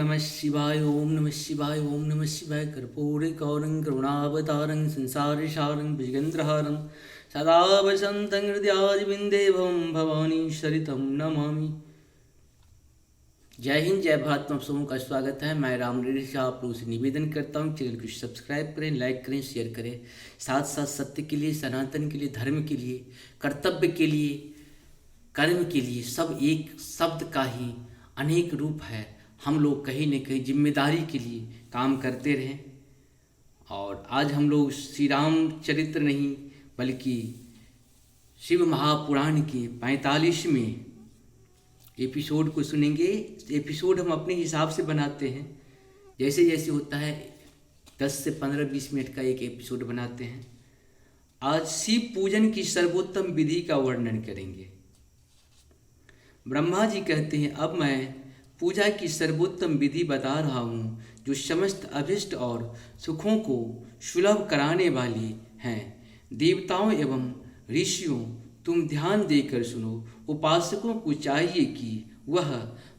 नमः शिवाय ओम नमः शिवाय ओम नमः शिवाय कर्पूरगौरं करुणावतारं संसारसारं भुजगेन्द्रहारं सदा वसन्तं हृदयारविन्दे भवं भवानी सरितं नमामि। जय हिंद, जय भारत में आप सबों का स्वागत है। मैं राम ऋषि आप लोगों से निवेदन करता हूँ चैनल को सब्सक्राइब करें, लाइक करें, शेयर करें। साथ साथ सत्य के लिए, सनातन के लिए, धर्म के लिए, कर्तव्य के लिए, कर्म के लिए, सब एक शब्द का ही अनेक रूप है। हम लोग कहीं न कहीं जिम्मेदारी के लिए काम करते रहें। और आज हम लोग श्री राम चरित्र नहीं बल्कि शिव महापुराण के 45वें एपिसोड को सुनेंगे। एपिसोड हम अपने हिसाब से बनाते हैं, जैसे जैसे होता है 10 से 15-20 मिनट का एक एपिसोड बनाते हैं। आज शिव पूजन की सर्वोत्तम विधि का वर्णन करेंगे। ब्रह्मा जी कहते हैं, अब मैं पूजा की सर्वोत्तम विधि बता रहा हूँ जो समस्त अभिष्ट और सुखों को सुलभ कराने वाली हैं। देवताओं एवं ऋषियों, तुम ध्यान देकर सुनो। उपासकों को चाहिए कि वह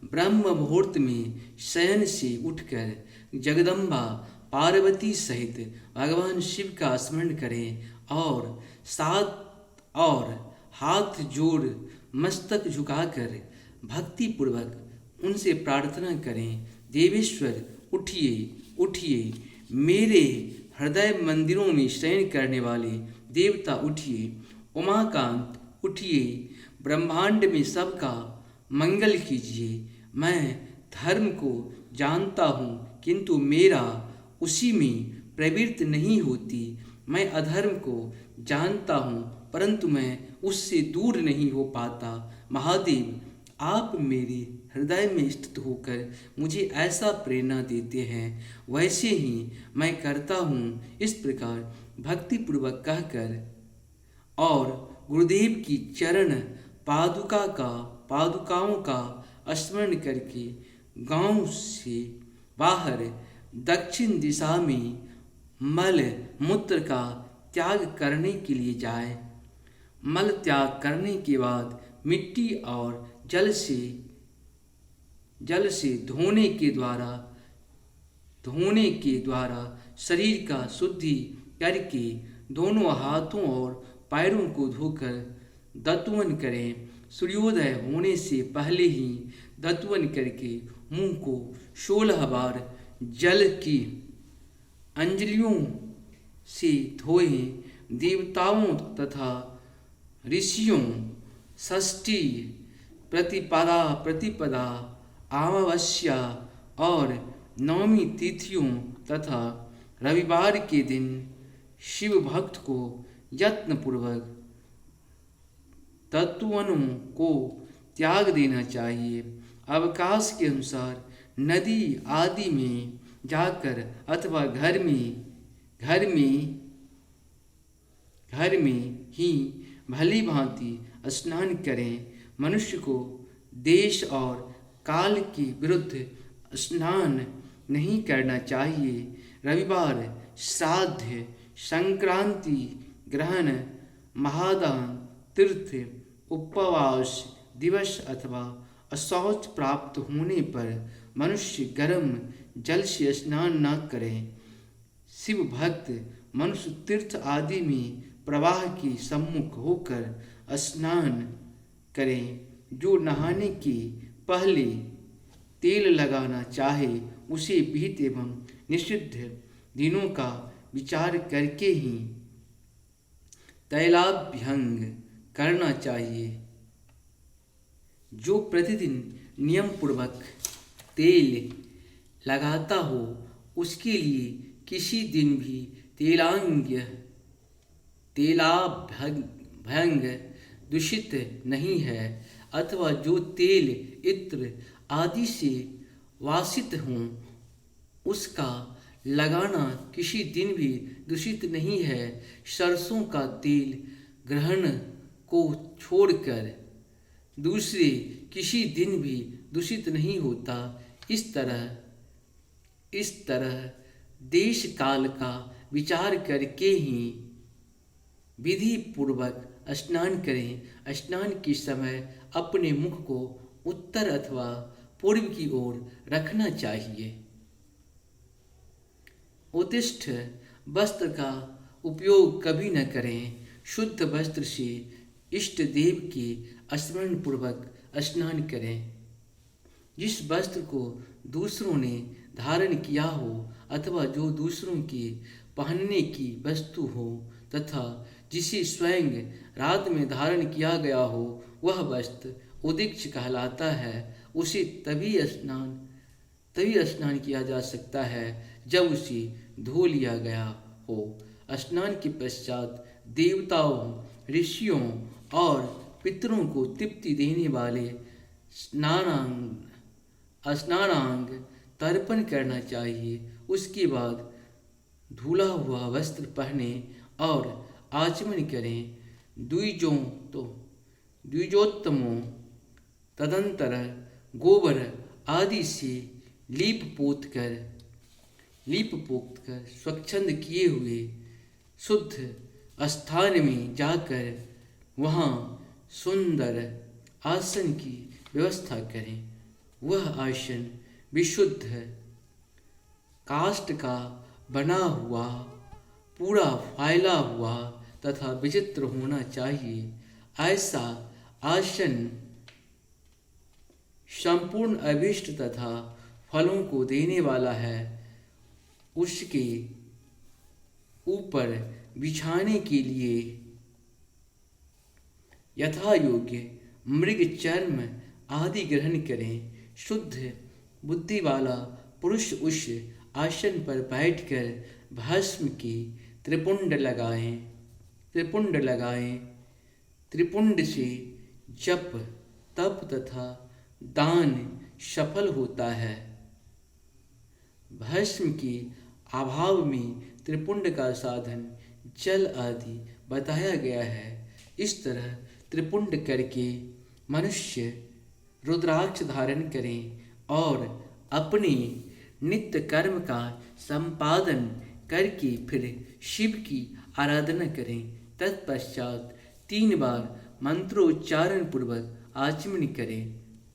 ब्रह्म मुहूर्त में शयन से उठकर जगदम्बा पार्वती सहित भगवान शिव का स्मरण करें और साथ और हाथ जोड़ मस्तक झुकाकर भक्तिपूर्वक उनसे प्रार्थना करें, देवेश्वर उठिए उठिए, मेरे हृदय मंदिरों में शयन करने वाले देवता उठिए, उमाकांत उठिए, ब्रह्मांड में सबका मंगल कीजिए। मैं धर्म को जानता हूँ किंतु मेरा उसी में प्रवृत्ति नहीं होती। मैं अधर्म को जानता हूँ परंतु मैं उससे दूर नहीं हो पाता। महादेव, आप मेरे हृदय में स्थित होकर मुझे ऐसा प्रेरणा देते हैं, वैसे ही मैं करता हूँ। इस प्रकार भक्तिपूर्वक कहकर और गुरुदेव की चरण पादुकाओं का स्मरण करके गांव से बाहर दक्षिण दिशा में मल मूत्र का त्याग करने के लिए जाए। मल त्याग करने के बाद मिट्टी और जल से धोने के द्वारा शरीर का शुद्धि करके दोनों हाथों और पैरों को धोकर दत्वन करें। सूर्योदय होने से पहले ही दत्वन करके मुंह को 16 बार जल की अंजलियों से धोएं। देवताओं तथा ऋषियों षष्ठी, प्रतिपदा, अमावस्या और नवमी तिथियों तथा रविवार के दिन शिव भक्त को यत्नपूर्वक तत्वों को त्याग देना चाहिए। अवकाश के अनुसार नदी आदि में जाकर अथवा घर में ही भली भांति स्नान करें। मनुष्य को देश और काल के विरुद्ध स्नान नहीं करना चाहिए। रविवार, श्राद्ध, संक्रांति, ग्रहण, महादान, तीर्थ, उपवास दिवस अथवा अशौच प्राप्त होने पर मनुष्य गर्म जल से स्नान न करें। शिव भक्त मनुष्य तीर्थ आदि में प्रवाह के सम्मुख होकर स्नान करें। जो नहाने के पहले तेल लगाना चाहे उसे विहित एवं निषिद्ध दिनों का विचार करके ही तैलाभ्यंग करना चाहिए। जो प्रतिदिन नियम पूर्वक तेल लगाता हो उसके लिए किसी दिन भी तेलाभ्यंग दूषित नहीं है, अथवा जो तेल इत्र आदि से वासित हों उसका लगाना किसी दिन भी दूषित नहीं है। सरसों का तेल ग्रहण को छोड़कर दूसरे किसी दिन भी दूषित नहीं होता। इस तरह देश काल का विचार करके ही विधि पूर्वक स्नान करें। स्नान के समय अपने मुख को उत्तर अथवा पूर्व की ओर रखना चाहिए। उत्तिष्ठ वस्त्र का उपयोग कभी न करें। शुद्ध वस्त्र से इष्ट देव के स्मरण पूर्वक स्नान करें। जिस वस्त्र को दूसरों ने धारण किया हो अथवा जो दूसरों के पहनने की वस्तु हो तथा जिसे स्वयं रात में धारण किया गया हो, वह वस्त्र उदिक्ष कहलाता है। उसे तभी स्नान किया जा सकता है जब उसे धो लिया गया हो। स्नान के पश्चात देवताओं, ऋषियों और पितरों को तृप्ति देने वाले स्नानांग तर्पण करना चाहिए। उसके बाद धुला हुआ वस्त्र पहने और आचमन करें। द्विजोत्तमों तदंतर गोबर आदि से लीप पोत कर स्वच्छंद किए हुए शुद्ध स्थान में जाकर वहाँ सुंदर आसन की व्यवस्था करें। वह आसन विशुद्ध काष्ठ का बना हुआ, पूरा फैला हुआ तथा विचित्र होना चाहिए। ऐसा आसन संपूर्ण अभीष्ट तथा फलों को देने वाला है। उसके ऊपर बिछाने के लिए यथा योग्य मृग चर्म आदि ग्रहण करें। शुद्ध बुद्धि वाला पुरुष उस आसन पर बैठकर भस्म की त्रिपुंड लगाएं। त्रिपुंड से जप, तप तथा दान सफल होता है। भस्म के अभाव में त्रिपुंड का साधन जल आदि बताया गया है। इस तरह त्रिपुंड करके मनुष्य रुद्राक्ष धारण करें और अपने नित्य कर्म का संपादन करके फिर शिव की आराधना करें। तत्पश्चात 3 बार मंत्रोच्चारण पूर्वक आचमन करें।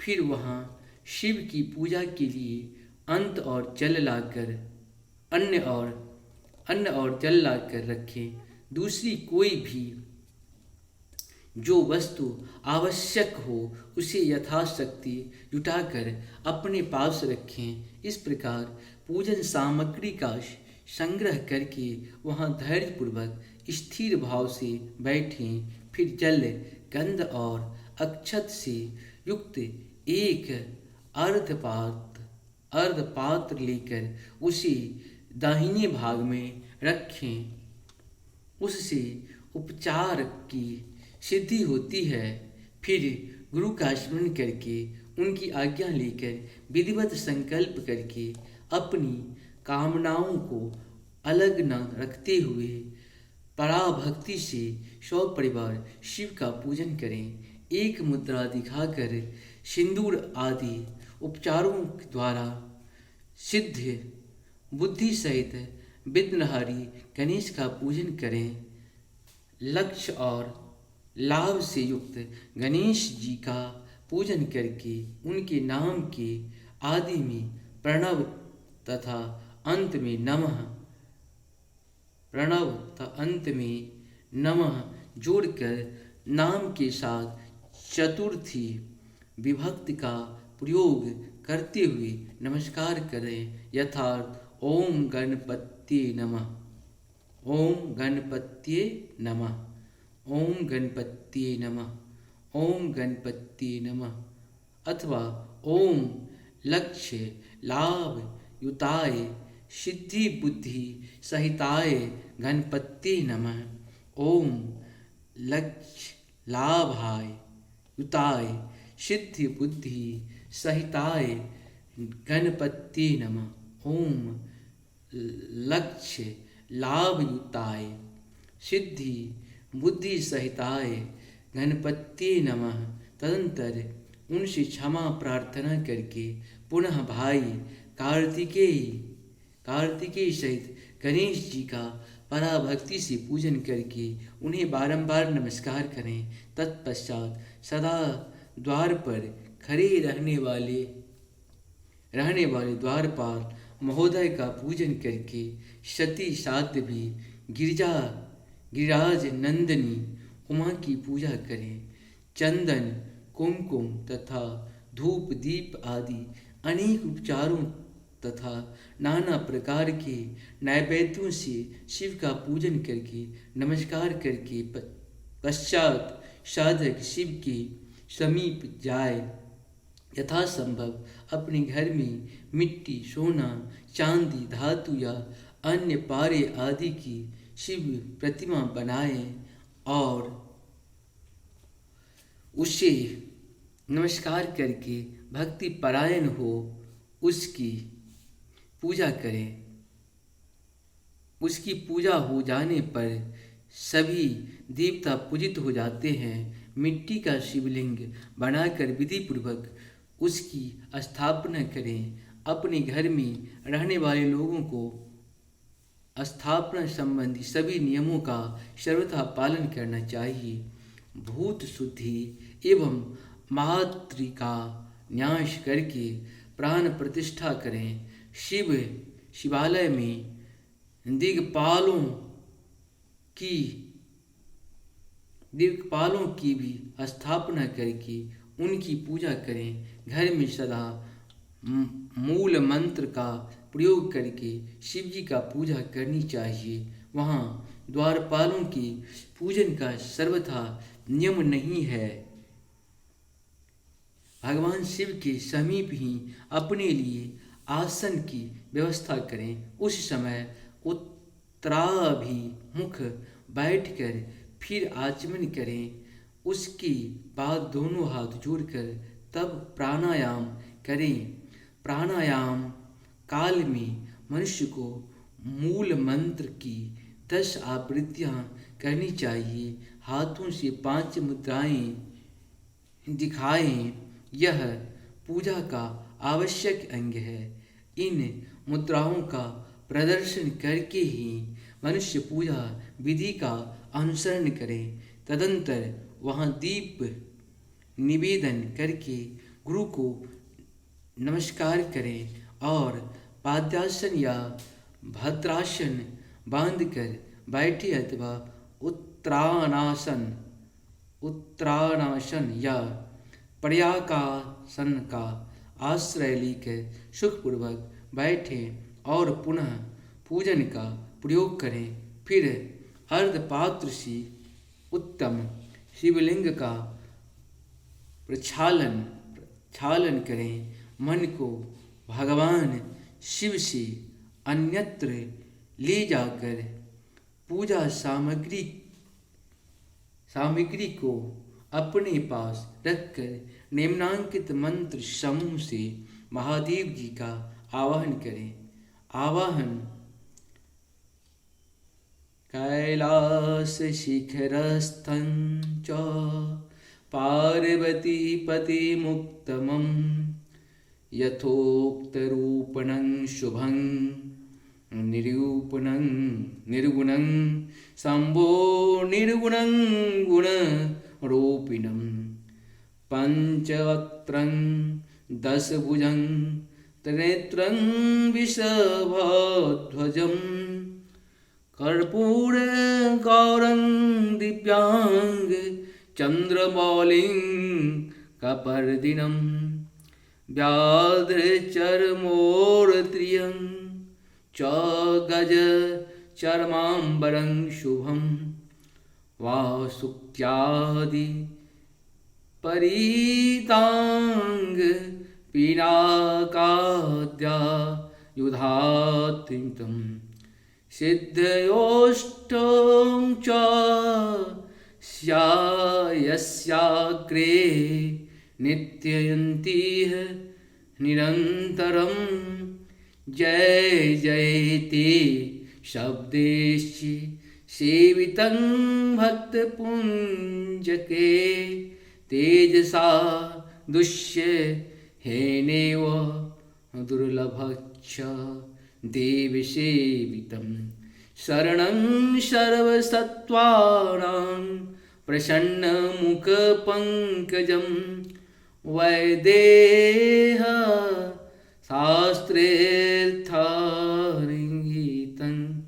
फिर वहाँ शिव की पूजा के लिए अन्न और जल लाकर रखें। दूसरी कोई भी जो वस्तु आवश्यक हो उसे यथाशक्ति जुटाकर अपने पास रखें। इस प्रकार पूजन सामग्री का संग्रह करके वहाँ धैर्यपूर्वक स्थिर भाव से बैठें। फिर जल, गंध और अक्षत से युक्त एक अर्धपात्र लेकर उसे दाहिने भाग में रखें। उससे उपचार की सिद्धि होती है। फिर गुरु का स्मरण करके उनकी आज्ञा लेकर विधिवत संकल्प करके अपनी कामनाओं को अलग न रखते हुए पराभक्ति से सपरिवार शिव का पूजन करें। एक मुद्रा दिखाकर सिंदूर आदि उपचारों द्वारा सिद्ध बुद्धि सहित विघ्नहारी गणेश का पूजन करें। लक्ष्य और लाभ से युक्त गणेश जी का पूजन करके उनके नाम के आदि में प्रणव तथा अंत में नमः जोड़कर नाम के साथ चतुर्थी विभक्ति का प्रयोग करते हुए नमस्कार करें। यथार्थ ओम गणपत्ये नमः, ओम गणपत्ये नमः, ओम गणपत्ये नमः, ओम गणपत्ये नमः अथवा ओम लक्ष्य लाभ युताय सिद्धि बुद्धि सहिताय गणपत्ये नमः, ओम लक्ष्य लाभाय युताय सिद्धि बुद्धि सहिताय गणपत्ये नमः, ओम लक्ष्य लाभ युताय सिद्धि बुद्धि सहिताय गणपत्ये नमः। तदंतर उनसे क्षमा प्रार्थना करके पुनः भाई कार्तिकेय सहित गणेश जी का पराभक्ति से पूजन करके उन्हें बारंबार नमस्कार करें। तत्पश्चात सदा द्वार पर खड़े रहने वाले रहने वाले द्वारपाल महोदय का पूजन करके सती साध्वी गिरिजा गिरिराज नंदिनी उमा की पूजा करें। चंदन कुमकुम तथा धूप दीप आदि अनेक उपचारों तथा नाना प्रकार के नैवेद्यों से शिव का पूजन करके नमस्कार करके पश्चात साधक शिव के समीप जाए। यथासंभव अपने घर में मिट्टी सोना चांदी धातु या अन्य पारे आदि की शिव प्रतिमा बनाएं और उसे नमस्कार करके भक्ति परायण हो उसकी पूजा करें। उसकी पूजा हो जाने पर सभी देवता पूजित हो जाते हैं। मिट्टी का शिवलिंग बनाकर विधि पूर्वक उसकी स्थापना करें। अपने घर में रहने वाले लोगों को स्थापना संबंधी सभी नियमों का सर्वथा पालन करना चाहिए। भूत शुद्धि एवं मातृका न्यास करके प्राण प्रतिष्ठा करें। शिवालय में दिक्पालों की भी स्थापना करके उनकी पूजा करें। घर में सदा मूल मंत्र का प्रयोग करके शिव जी का पूजा करनी चाहिए। वहाँ द्वारपालों के पूजन का सर्वथा नियम नहीं है। भगवान शिव के समीप ही अपने लिए आसन की व्यवस्था करें। उस समय उत्तराभिमुख बैठकर फिर आचमन करें। उसके बाद दोनों हाथ जोड़कर तब प्राणायाम करें। प्राणायाम काल में मनुष्य को मूल मंत्र की 10 आवृत्तियां करनी चाहिए। हाथों से 5 मुद्राएं दिखाएं। यह पूजा का आवश्यक अंग है। इन मुद्राओं का प्रदर्शन करके ही मनुष्य पूजा विधि का अनुसरण करें। तदंतर वहाँ दीप निवेदन करके गुरु को नमस्कार करें और पाद्यासन या भद्रासन बांधकर बैठे अथवा उत्तरानासन या पर्याकासन का आश्रय लेकर सुखपूर्वक बैठें और पुनः पूजन का प्रयोग करें। फिर अर्धपात्र से उत्तम शिवलिंग का प्रक्षालन करें। मन को भगवान शिव से अन्यत्र ले जाकर पूजा सामग्री को अपने पास रखकर निम्नांकित मंत्र समूह से महादेव जी का आवाहन करें। आवाहन कैलास शिखरस्थं च पार्वती पति मुक्तमं यथोक्तरूपणं शुभं निर्गुणं शम्भो निर्गुणं गुणरूपिणं पंचवक्त्रं 10 भुजं त्रिनेत्रं विषभध्वजं कर्पूरगौरं दिव्याङ्ग चन्द्रमौलिं कपर्दिनं व्याघ्रचर्मोरत्रियं च गजचर्माम्बरं शुभं वासुक्यादि परितांग पिनाकाद्या युधात्रितं सिद्धयोष्टं च यस्याग्रे नित्ययन्तीह निरन्तरं जय जयते शब्देश्च सेवितं भक्तपुञ्जके तेजसा दुष्य हेनेव दुर्लभक्ष देवसेवितं शरणं सर्वसत्त्वानां प्रसन्नमुखपङ्कजं वैदेह शास्त्रेऽर्थारिङ्गितं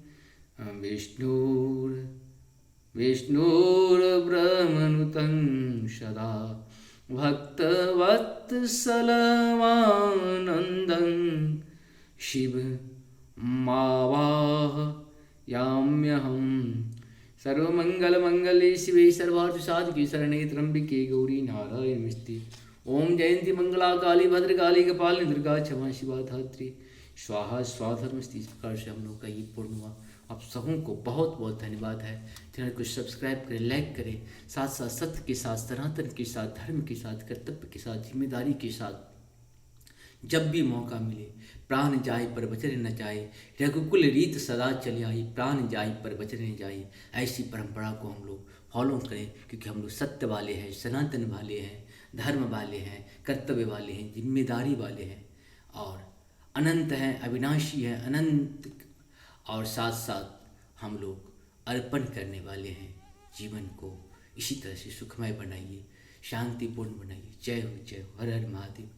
विष्णुर्ब्रह्मनुतं सदा भक्तवत्सलमानन्दं शिवमावाहयाम्यहं। सर्वमङ्गलमङ्गले शिवे सर्वार्थसाधिके शरणे त्र्यम्बके गौरी नारायणी नमोस्तुते। ओम जयंती मंगला काली भद्रकाली कपालिनी दुर्गा क्षमा शिवा धात्री स्वाहा स्वाहा नमस्ते। इस प्रकार से हम लोग का ये पूर्ण हुआ। आप सबों को बहुत बहुत धन्यवाद है। चैनल को सब्सक्राइब करें, लाइक करें, साथ साथ सत्य के साथ, सनातन के साथ, धर्म के साथ, कर्तव्य के साथ, जिम्मेदारी के साथ जब भी मौका मिले प्राण जाए पर वचन न जाए, रघुकुल रीत सदा चले आई, प्राण जाए पर वचन न जाए। ऐसी परंपरा को हम लोग फॉलो करें, क्योंकि हम लोग सत्य वाले हैं, सनातन वाले हैं, धर्म वाले हैं, कर्तव्य वाले हैं, जिम्मेदारी वाले हैं और अनंत हैं, अविनाशी हैं, अनंत और साथ साथ हम लोग अर्पण करने वाले हैं। जीवन को इसी तरह से सुखमय बनाइए, शांतिपूर्ण बनाइए। जय हो, हर हर महादेव।